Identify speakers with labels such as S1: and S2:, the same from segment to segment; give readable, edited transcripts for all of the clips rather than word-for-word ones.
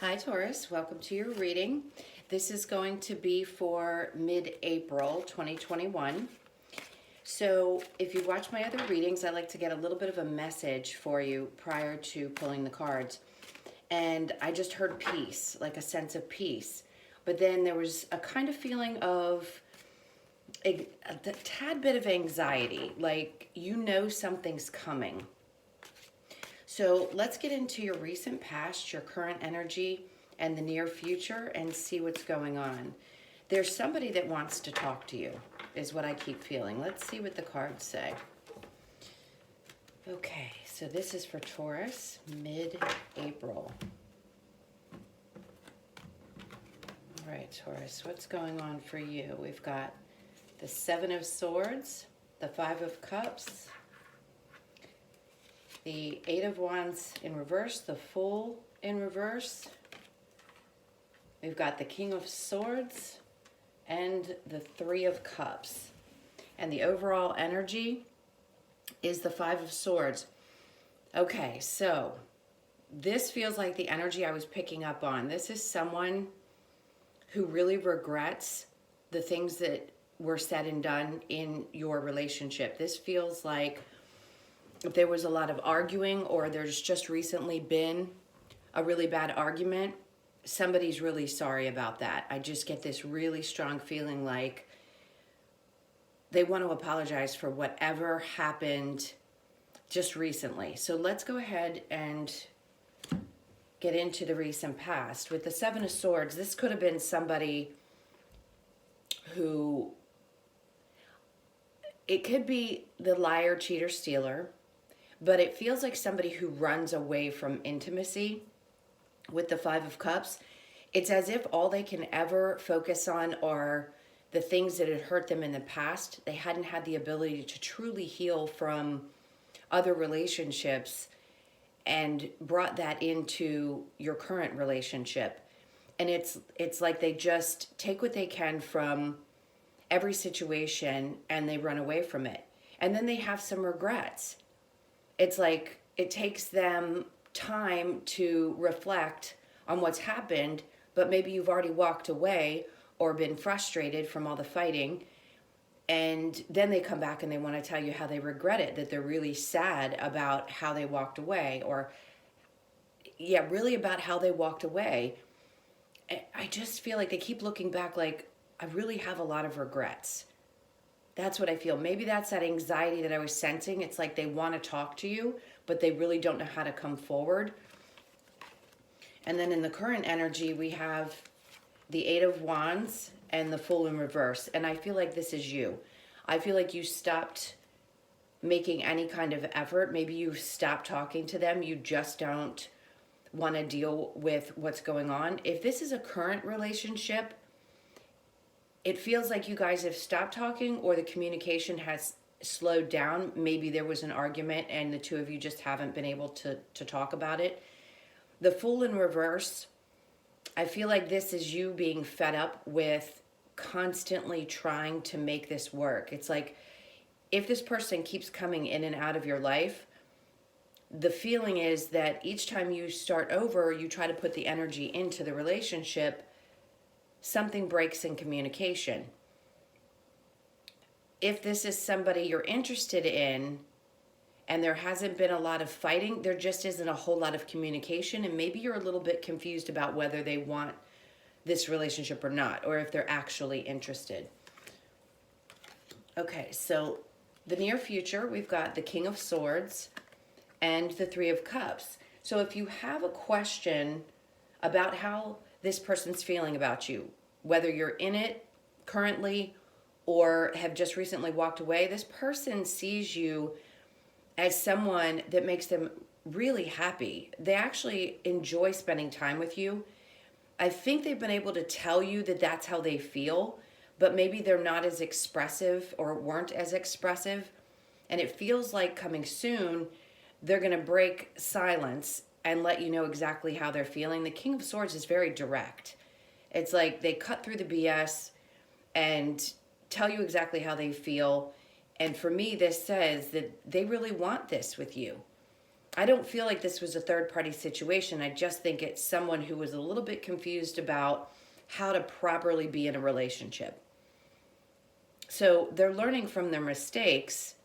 S1: Hi Taurus, welcome to your reading. This is going to be for mid-April 2021. So if you watch my other readings, I like to get a little bit of a message for you prior to pulling the cards. And I just heard peace, like a sense of peace. But then there was a kind of feeling of a tad bit of anxiety, like you know something's coming. So let's get into your recent past, your current energy, and the near future and see what's going on. There's somebody that wants to talk to you, is what I keep feeling. Let's see what the cards say. Okay, so this is for Taurus, mid-April. All right, Taurus, what's going on for you? We've got the Seven of Swords, the Five of Cups, the Eight of Wands in reverse, the Fool in reverse. We've got the King of Swords and the Three of Cups. And the overall energy is the Five of Swords. Okay, so this feels like the energy I was picking up on. This is someone who really regrets the things that were said and done in your relationship. This feels like if there was a lot of arguing or there's just recently been a really bad argument, somebody's really sorry about that. I just get this really strong feeling like they want to apologize for whatever happened just recently. So let's go ahead and get into the recent past. With the Seven of Swords, this could have been somebody who, it could be the liar, cheater, stealer, but it feels like somebody who runs away from intimacy. With the Five of Cups, it's as if all they can ever focus on are the things that had hurt them in the past. They hadn't had the ability to truly heal from other relationships and brought that into your current relationship. And it's like they just take what they can from every situation and they run away from it. And then they have some regrets. It's like it takes them time to reflect on what's happened, but maybe you've already walked away or been frustrated from all the fighting, and then they come back and they want to tell you how they regret it, that they're really sad about how they walked away, or really about how they walked away. I just feel like they keep looking back like, I really have a lot of regrets. That's what I feel. Maybe that's that anxiety that I was sensing. It's like they want to talk to you, but they really don't know how to come forward. And then in the current energy, we have the Eight of Wands and the Fool in reverse. And I feel like this is you. I feel like you stopped making any kind of effort. Maybe you stopped talking to them. You just don't want to deal with what's going on. If this is a current relationship, it feels like you guys have stopped talking or the communication has slowed down. Maybe there was an argument and the two of you just haven't been able to talk about it. The Fool in reverse, I feel like this is you being fed up with constantly trying to make this work. It's like if this person keeps coming in and out of your life, the feeling is that each time you start over, you try to put the energy into the relationship, something breaks in communication. If this is somebody you're interested in and there hasn't been a lot of fighting, there just isn't a whole lot of communication, and maybe you're a little bit confused about whether they want this relationship or not, or if they're actually interested. Okay, so the near future, we've got the King of Swords and the Three of Cups. So if you have a question about how this person's feeling about you, whether you're in it currently or have just recently walked away, this person sees you as someone that makes them really happy. They actually enjoy spending time with you. I think they've been able to tell you that that's how they feel, but maybe they're not as expressive or weren't as expressive. And it feels like coming soon, they're going to break silence and let you know exactly how they're feeling. The King of Swords is very direct. It's like they cut through the BS and tell you exactly how they feel. And for me, this says that they really want this with you. I don't feel like this was a third party situation. I just think it's someone who was a little bit confused about how to properly be in a relationship. So they're learning from their mistakes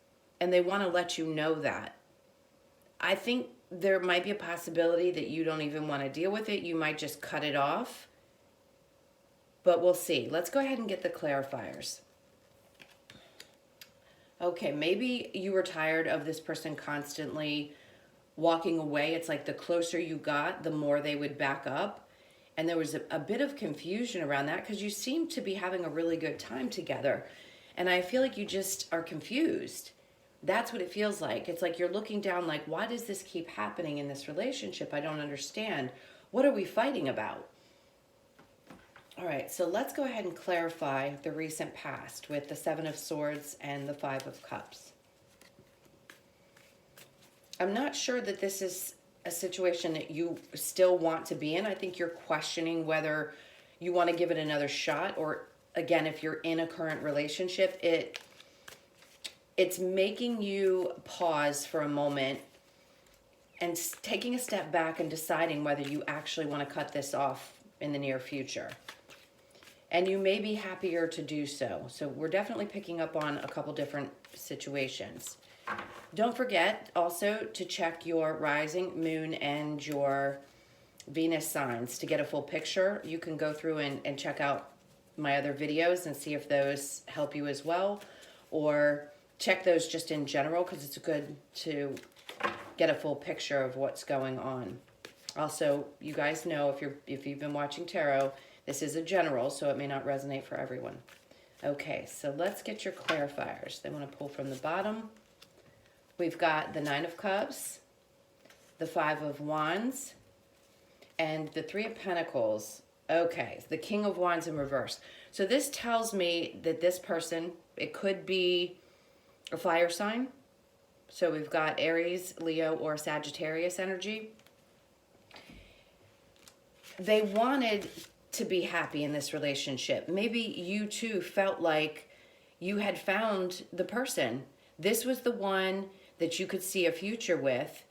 S1: and they want to let you know that. I think there might be a possibility that you don't even want to deal with it. You might just cut it off. But we'll see. Let's go ahead and get the clarifiers. Okay, maybe you were tired of this person constantly walking away. It's like the closer you got, the more they would back up. And there was a bit of confusion around that because you seem to be having a really good time together. And I feel like you just are confused. That's what it feels like. It's like you're looking down like, why does this keep happening in this relationship? I don't understand. What are we fighting about? All right, so let's go ahead and clarify the recent past with the Seven of Swords and the Five of Cups. I'm not sure that this is a situation that you still want to be in. I think you're questioning whether you want to give it another shot, or again, if you're in a current relationship, it's making you pause for a moment and taking a step back and deciding whether you actually want to cut this off in the near future. And you may be happier to do so. So we're definitely picking up on a couple different situations. Don't forget also to check your rising, moon, and your Venus signs to get a full picture. You can go through and check out my other videos and see if those help you as well. Or check those just in general because it's good to get a full picture of what's going on. Also, you guys know if you've been watching tarot, this is a general, so it may not resonate for everyone. Okay, so let's get your clarifiers. They want to pull from the bottom. We've got the Nine of Cups, the Five of Wands, and the Three of Pentacles. Okay, the King of Wands in reverse. So this tells me that this person, it could be a fire sign. So we've got Aries, Leo, or Sagittarius energy. They wanted to be happy in this relationship. Maybe you too felt like you had found the person. This was the one that you could see a future with.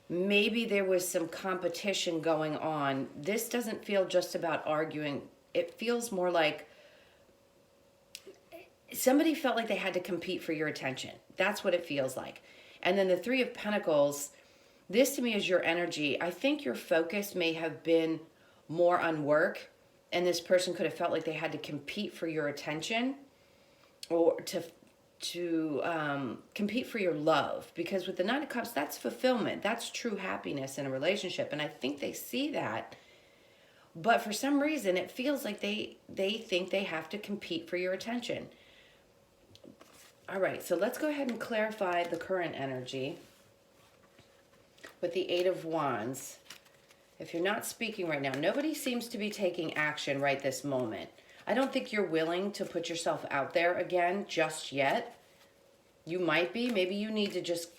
S1: Maybe there was some competition going on. This doesn't feel just about arguing. It feels more like somebody felt like they had to compete for your attention. That's what it feels like. And then the Three of Pentacles, this to me is your energy. I think your focus may have been more on work, and this person could have felt like they had to compete for your attention or to compete for your love. Because with the Nine of Cups, that's fulfillment. That's true happiness in a relationship. And I think they see that. But for some reason, it feels like they think they have to compete for your attention. All right, so let's go ahead and clarify the current energy with the Eight of Wands. If you're not speaking right now, nobody seems to be taking action right this moment. I don't think you're willing to put yourself out there again just yet. You might be. Maybe you need to just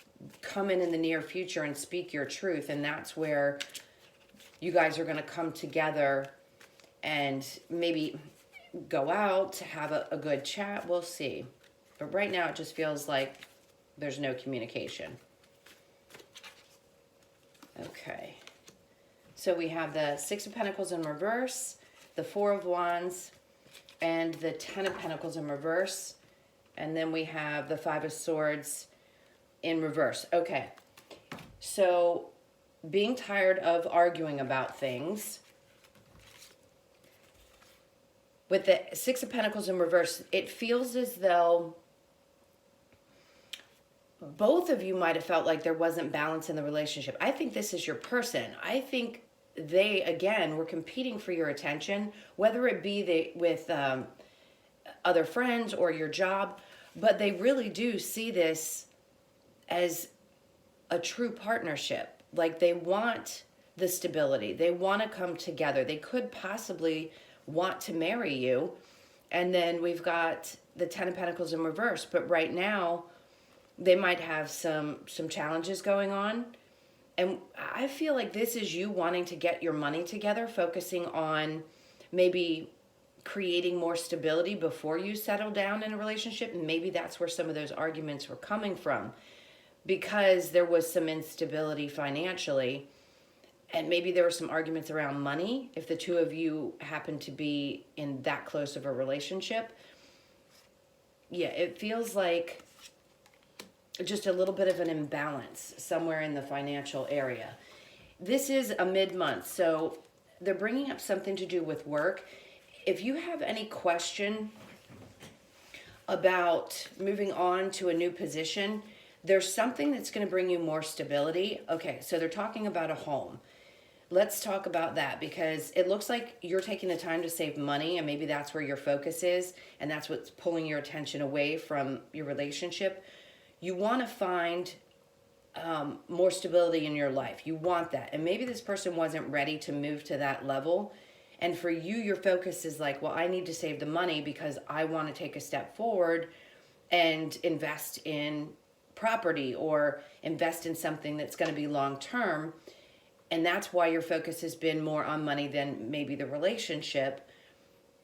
S1: come in the near future and speak your truth, and that's where you guys are going to come together and maybe go out to have a good chat. We'll see. But right now it just feels like there's no communication. Okay. So we have the Six of Pentacles in reverse, the Four of Wands, and the Ten of Pentacles in reverse. And then we have the Five of Swords in reverse. Okay. So being tired of arguing about things. With the Six of Pentacles in reverse, it feels as though both of you might have felt like there wasn't balance in the relationship. I think this is your person. I think they, again, were competing for your attention, whether it be with other friends or your job, but they really do see this as a true partnership. Like they want the stability. They want to come together. They could possibly want to marry you. And then we've got the Ten of Pentacles in reverse, but right now they might have some challenges going on. And I feel like this is you wanting to get your money together, focusing on maybe creating more stability before you settle down in a relationship. And maybe that's where some of those arguments were coming from. because there was some instability financially, and maybe there were some arguments around money. If the two of you happen to be in that close of a relationship, yeah, it feels like just a little bit of an imbalance somewhere in the financial area. This is a mid-month, so they're bringing up something to do with work. If you have any question about moving on to a new position, there's something that's going to bring you more stability. Okay, so they're talking about a home. Let's talk about that, because it looks like you're taking the time to save money, and maybe that's where your focus is, and that's what's pulling your attention away from your relationship. You want to find more stability in your life. You want that. And maybe this person wasn't ready to move to that level. And for you, your focus is like, well, I need to save the money because I want to take a step forward and invest in property or invest in something that's going to be long term. And that's why your focus has been more on money than maybe the relationship.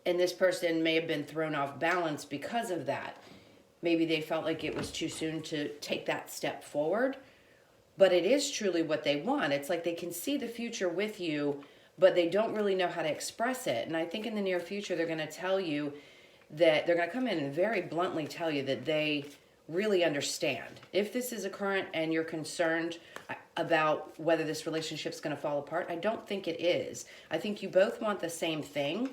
S1: And this person may have been thrown off balance because of that. Maybe they felt like it was too soon to take that step forward. But it is truly what they want. It's like they can see the future with you, but they don't really know how to express it. And I think in the near future, they're going to tell you that they're going to come in and very bluntly tell you that they really understand. If this is a current and you're concerned about whether this relationship's going to fall apart, I don't think it is. I think you both want the same thing.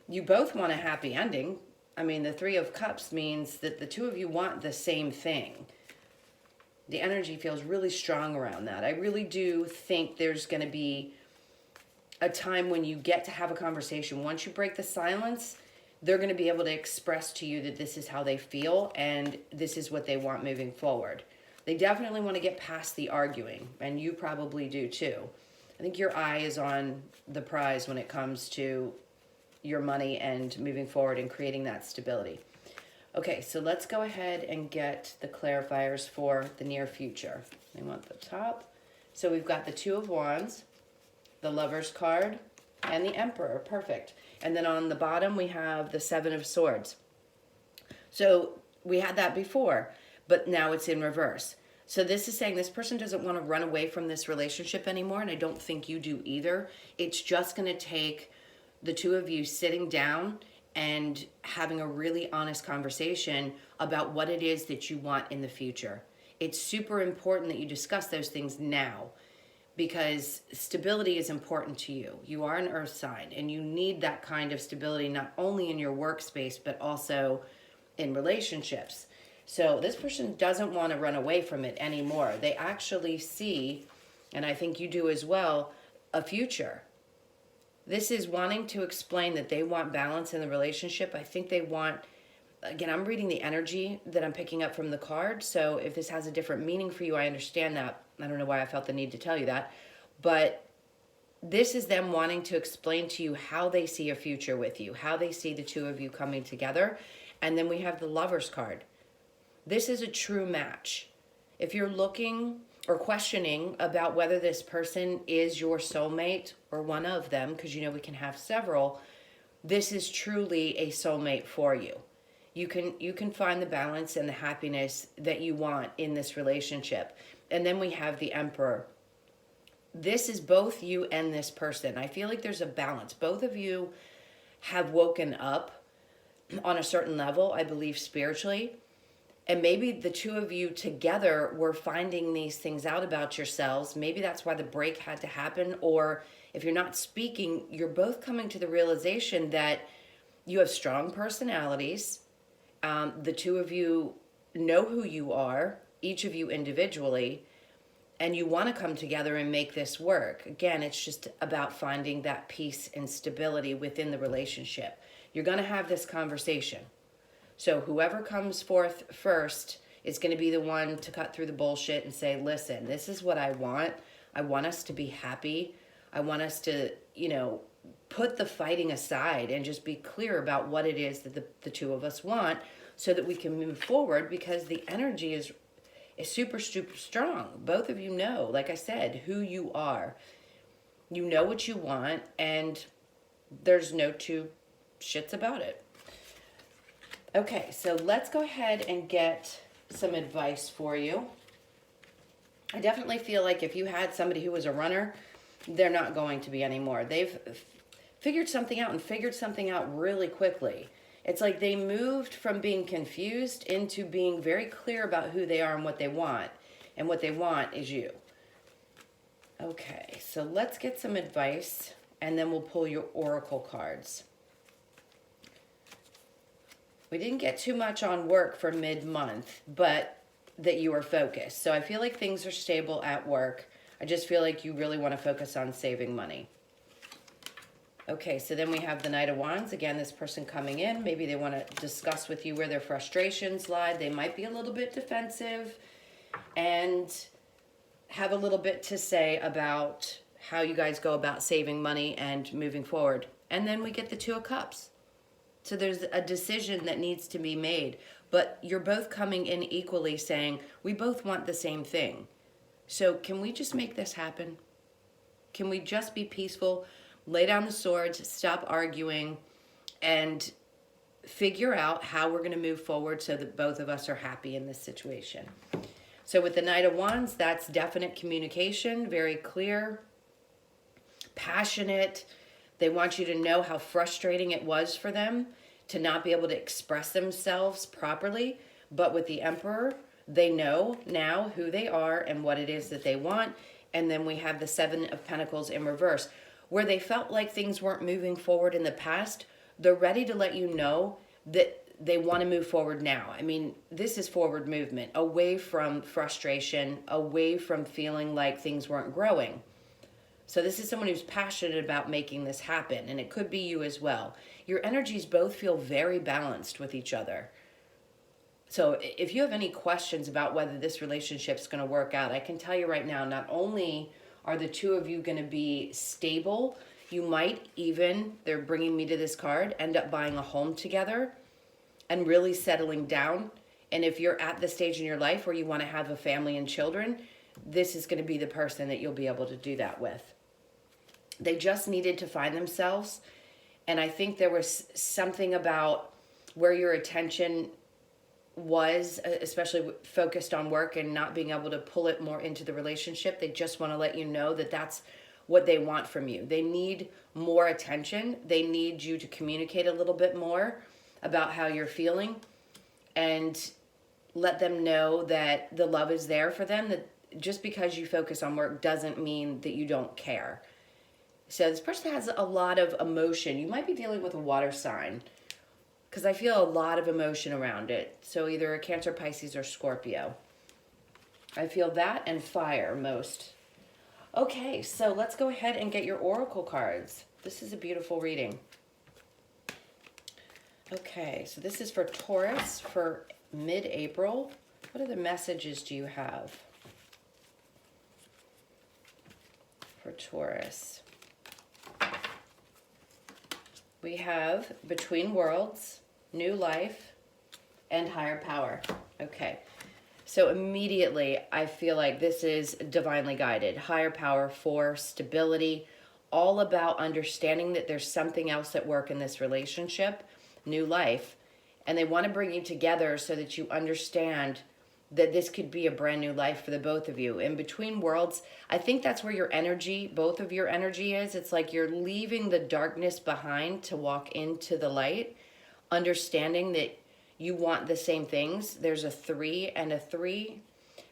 S1: You both want a happy ending. I mean, the Three of Cups means that the two of you want the same thing. The energy feels really strong around that. I really do think there's going to be a time when you get to have a conversation. Once you break the silence, they're going to be able to express to you that this is how they feel and this is what they want moving forward. They definitely want to get past the arguing, and you probably do too. I think your eye is on the prize when it comes to your money and moving forward and creating that stability. Okay, so let's go ahead and get the clarifiers for the near future. I want the top. So we've got the Two of Wands, the Lover's card, and the Emperor. Perfect. And then on the bottom, we have the Seven of Swords. So we had that before, but now it's in reverse. So this is saying this person doesn't want to run away from this relationship anymore, and I don't think you do either. It's just going to take the two of you sitting down and having a really honest conversation about what it is that you want in the future. It's super important that you discuss those things now, because stability is important to you. You are an earth sign, and you need that kind of stability not only in your workspace, but also in relationships. So this person doesn't want to run away from it anymore. They actually see, and I think you do as well, a future. This is wanting to explain that they want balance in the relationship. I think they want, again, I'm reading the energy that I'm picking up from the card. So if this has a different meaning for you, I understand that. I don't know why I felt the need to tell you that. But this is them wanting to explain to you how they see a future with you, how they see the two of you coming together. And then we have the Lover's card. This is a true match. If you're looking or questioning about whether this person is your soulmate or one of them, because you know we can have several, this is truly a soulmate for you. You can find the balance and the happiness that you want in this relationship. And then we have the Emperor. This is both you and this person. I feel like there's a balance. Both of you have woken up on a certain level, I believe spiritually. And maybe the two of you together were finding these things out about yourselves. Maybe that's why the break had to happen. Or if you're not speaking, you're both coming to the realization that you have strong personalities. The two of you know who you are, each of you individually, and you want to come together and make this work. Again, it's just about finding that peace and stability within the relationship. You're going to have this conversation. So whoever comes forth first is going to be the one to cut through the bullshit and say, listen, this is what I want. I want us to be happy. I want us to, put the fighting aside and just be clear about what it is that the two of us want so that we can move forward, because the energy is super, super strong. Both of you know, like I said, who you are. You know what you want, and there's no two shits about it. Okay, so let's go ahead and get some advice for you. I definitely feel like if you had somebody who was a runner, they're not going to be anymore. They've figured something out and figured something out really quickly. It's like they moved from being confused into being very clear about who they are and what they want. And what they want is you. Okay, so let's get some advice and then we'll pull your oracle cards. We didn't get too much on work for mid-month, but that you are focused. So I feel like things are stable at work. I just feel like you really want to focus on saving money. Okay, so then we have the Knight of Wands. Again, this person coming in, maybe they want to discuss with you where their frustrations lie. They might be a little bit defensive and have a little bit to say about how you guys go about saving money and moving forward. And then we get the Two of Cups. So there's a decision that needs to be made, but you're both coming in equally saying, we both want the same thing. So can we just make this happen? Can we just be peaceful, lay down the swords, stop arguing, and figure out how we're going to move forward so that both of us are happy in this situation? So with the Knight of Wands, that's definite communication, very clear, passionate. They want you to know how frustrating it was for them to not be able to express themselves properly. But with the Emperor, they know now who they are and what it is that they want. And then we have the Seven of Pentacles in reverse. Where they felt like things weren't moving forward in the past, they're ready to let you know that they want to move forward now. I mean, this is forward movement, away from frustration, away from feeling like things weren't growing. So this is someone who's passionate about making this happen, and it could be you as well. Your energies both feel very balanced with each other. So if you have any questions about whether this relationship's going to work out, I can tell you right now, not only are the two of you going to be stable, you might even, they're bringing me to this card, end up buying a home together and really settling down. And if you're at the stage in your life where you want to have a family and children, this is going to be the person that you'll be able to do that with. They just needed to find themselves. And I think there was something about where your attention was, especially focused on work and not being able to pull it more into the relationship. They just want to let you know that that's what they want from you. They need more attention. They need you to communicate a little bit more about how you're feeling and let them know that the love is there for them, that just because you focus on work doesn't mean that you don't care. So this person has a lot of emotion. You might be dealing with a water sign because I feel a lot of emotion around it. So either a Cancer, Pisces, or Scorpio. I feel that and fire most. Okay, so let's go ahead and get your oracle cards. This is a beautiful reading. Okay, so this is for Taurus for mid-April. What other messages do you have for Taurus? We have Between Worlds, New Life, and Higher Power. Okay, so immediately I feel like this is divinely guided. Higher Power for stability, all about understanding that there's something else at work in this relationship. New Life, and they want to bring you together so that you understand that this could be a brand new life for the both of you. In Between Worlds, I think that's where your energy, both of your energy is. It's like you're leaving the darkness behind to walk into the light, understanding that you want the same things. There's a 3 and a 3.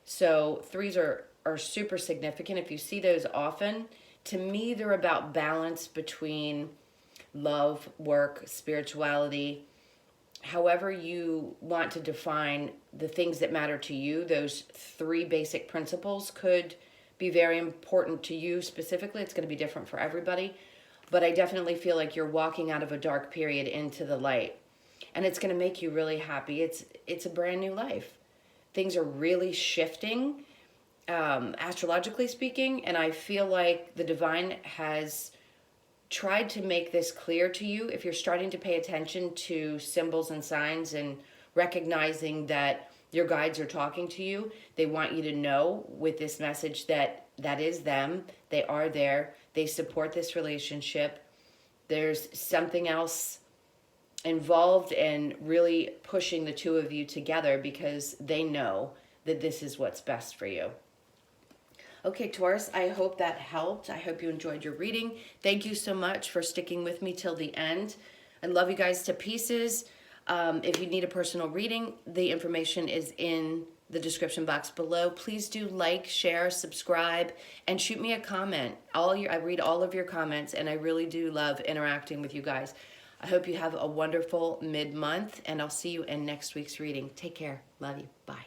S1: So 3s are super significant. If you see those often, to me, they're about balance between love, work, spirituality, however you want to define the things that matter to you. Those 3 basic principles could be very important to you specifically. It's going to be different for everybody, but I definitely feel like you're walking out of a dark period into the light, and it's going to make you really happy. It's a brand new life. Things are really shifting, astrologically speaking, and I feel like the divine has tried to make this clear to you. If you're starting to pay attention to symbols and signs and recognizing that your guides are talking to you, they want you to know with this message that that is them. They are there. They support this relationship. There's something else involved in really pushing the two of you together because they know that this is what's best for you. Okay, Taurus, I hope that helped. I hope you enjoyed your reading. Thank you so much for sticking with me till the end. I love you guys to pieces. If you need a personal reading, the information is in the description box below. Please do like, share, subscribe, and shoot me a comment. I read all of your comments, and I really do love interacting with you guys. I hope you have a wonderful mid-month, and I'll see you in next week's reading. Take care. Love you. Bye.